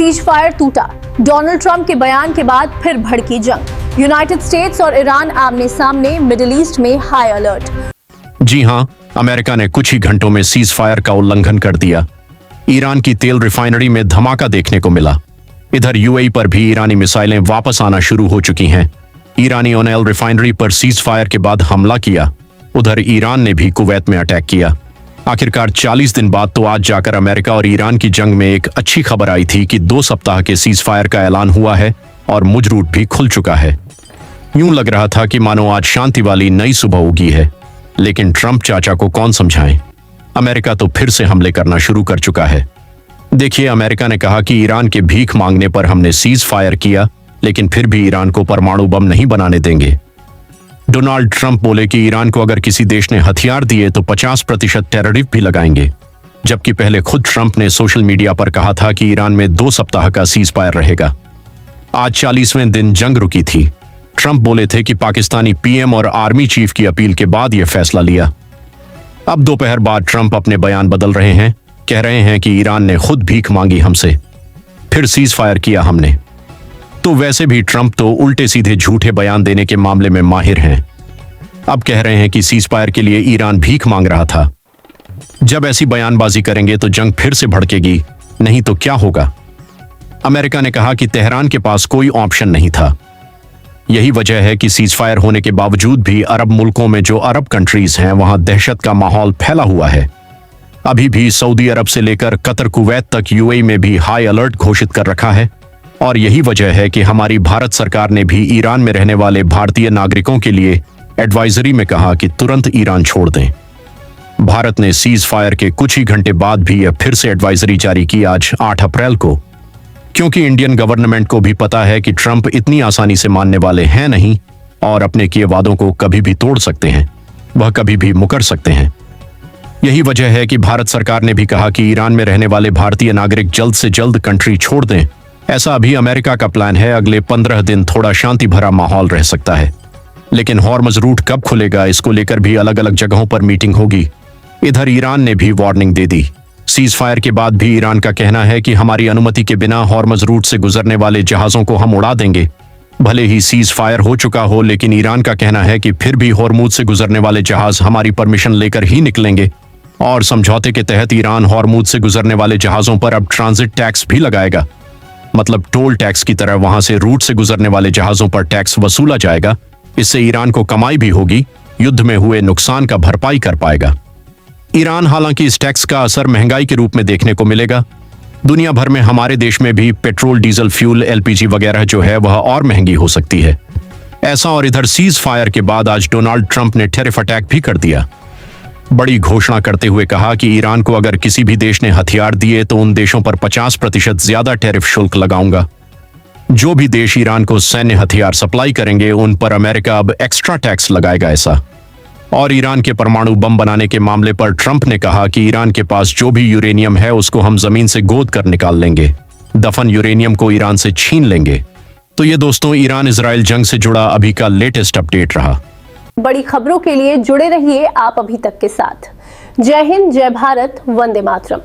Cease fire टूटा। Donald Trump के बयान के बाद फिर भड़की जंग। यूनाइटेड स्टेट्स और ईरान आमने सामने, मिडिल ईस्ट में हाई अलर्ट। जी हां, अमेरिका ने कुछ ही घंटों में सीज फायर का उल्लंघन कर दिया। ईरान की तेल रिफाइनरी में धमाका देखने को मिला। इधर यूएई पर भी ईरानी मिसाइलें वापस आना शुरू हो चुकी हैं। ईरानियों ने रिफाइनरी पर सीज फायर के बाद हमला किया। उधर ईरान ने भी कुवैत में अटैक किया। आखिरकार 40 दिन बाद तो आज जाकर अमेरिका और ईरान की जंग में एक अच्छी खबर आई थी कि 2 सप्ताह के सीज फायर का ऐलान हुआ है और मुझ रूट भी खुल चुका है। यूं लग रहा था कि मानो आज शांति वाली नई सुबह उगी है, लेकिन ट्रंप चाचा को कौन समझाए। अमेरिका तो फिर से हमले करना शुरू कर चुका है। देखिए, अमेरिका ने कहा कि ईरान के भीख मांगने पर हमने सीज फायर किया, लेकिन फिर भी ईरान को परमाणु बम नहीं बनाने देंगे। डोनाल्ड ट्रंप बोले कि ईरान को अगर किसी देश ने हथियार दिए तो 50% टैरिफ भी लगाएंगे, जबकि पहले खुद ट्रंप ने सोशल मीडिया पर कहा था कि ईरान में 2 सप्ताह का सीज फायर रहेगा। आज 40वें दिन जंग रुकी थी। ट्रंप बोले थे कि पाकिस्तानी पीएम और आर्मी चीफ की अपील के बाद यह फैसला लिया। अब दोपहर बाद ट्रंप अपने बयान बदल रहे हैं, कह रहे हैं कि ईरान ने खुद भीख मांगी हमसे, फिर सीज फायर किया हमने। तो वैसे भी ट्रंप तो उल्टे सीधे झूठे बयान देने के मामले में माहिर हैं। अब कह रहे हैं कि सीज फायर के लिए ईरान भीख मांग रहा था। जब ऐसी बयानबाजी करेंगे तो जंग फिर से भड़केगी, नहीं तो क्या होगा। अमेरिका ने कहा कि तेहरान के पास कोई ऑप्शन नहीं था। यही वजह है कि सीज फायर होने के बावजूद भी अरब मुल्कों में, जो अरब कंट्रीज हैं, वहां दहशत का माहौल फैला हुआ है। अभी भी सऊदी अरब से लेकर कतर, कुवैत तक यूएई में भी हाई अलर्ट घोषित कर रखा है। और यही वजह है कि हमारी भारत सरकार ने भी ईरान में रहने वाले भारतीय नागरिकों के लिए एडवाइजरी में कहा कि तुरंत ईरान छोड़ दें। भारत ने सीज फायर के कुछ ही घंटे बाद भी यह फिर से एडवाइजरी जारी की आज 8 अप्रैल को, क्योंकि इंडियन गवर्नमेंट को भी पता है कि ट्रंप इतनी आसानी से मानने वाले हैं नहीं और अपने किए वादों को कभी भी तोड़ सकते हैं, वह कभी भी मुकर सकते हैं। यही वजह है कि भारत सरकार ने भी कहा कि ईरान में रहने वाले भारतीय नागरिक जल्द से जल्द कंट्री छोड़ दें। ऐसा अभी अमेरिका का प्लान है। अगले 15 दिन थोड़ा शांति भरा माहौल रह सकता है, लेकिन हॉर्मज रूट कब खुलेगा, इसको लेकर भी अलग अलग जगहों पर मीटिंग होगी। इधर ईरान ने भी वार्निंग दे दी। सीज फायर के बाद भी ईरान का कहना है कि हमारी अनुमति के बिना हॉर्मज रूट से गुजरने वाले जहाजों को हम उड़ा देंगे। भले ही सीज फायर हो चुका हो, लेकिन ईरान का कहना है कि फिर भी हॉर्मुज से गुजरने वाले जहाज हमारी परमिशन लेकर ही निकलेंगे। और समझौते के तहत ईरान हॉर्मुज से गुजरने वाले जहाजों पर अब ट्रांजिट टैक्स भी लगाएगा। मतलब टोल टैक्स की तरह वहां से रूट से गुजरने वाले जहाजों पर टैक्स वसूला जाएगा। इससे ईरान को कमाई भी होगी, युद्ध में हुए नुकसान का भरपाई कर पाएगा। ईरान हालांकि इस टैक्स का असर महंगाई के रूप में देखने को मिलेगा। दुनिया भर में हमारे देश में भी पेट्रोल, डीजल, फ्यूल, एलपीजी वगैरह जो है वह और महंगी हो सकती है। ऐसा, और इधर सीज फायर के बाद आज डोनाल्ड ट्रंप ने टेरिफ अटैक भी कर दिया। बड़ी घोषणा करते हुए कहा कि ईरान को अगर किसी भी देश ने हथियार दिए तो उन देशों पर 50% ज्यादा टैरिफ शुल्क लगाऊंगा। जो भी देश ईरान को सैन्य हथियार सप्लाई करेंगे उन पर अमेरिका अब एक्स्ट्रा टैक्स लगाएगा। ऐसा, और ईरान के परमाणु बम बनाने के मामले पर ट्रंप ने कहा कि ईरान के पास जो भी यूरेनियम है उसको हम जमीन से गोद कर निकाल लेंगे, दफन यूरेनियम को ईरान से छीन लेंगे। तो ये दोस्तों ईरान इजराइल जंग से जुड़ा अभी का लेटेस्ट अपडेट रहा। बड़ी खबरों के लिए जुड़े रहिए आप अभी तक के साथ। जय हिंद, जय भारत, वंदे मातरम।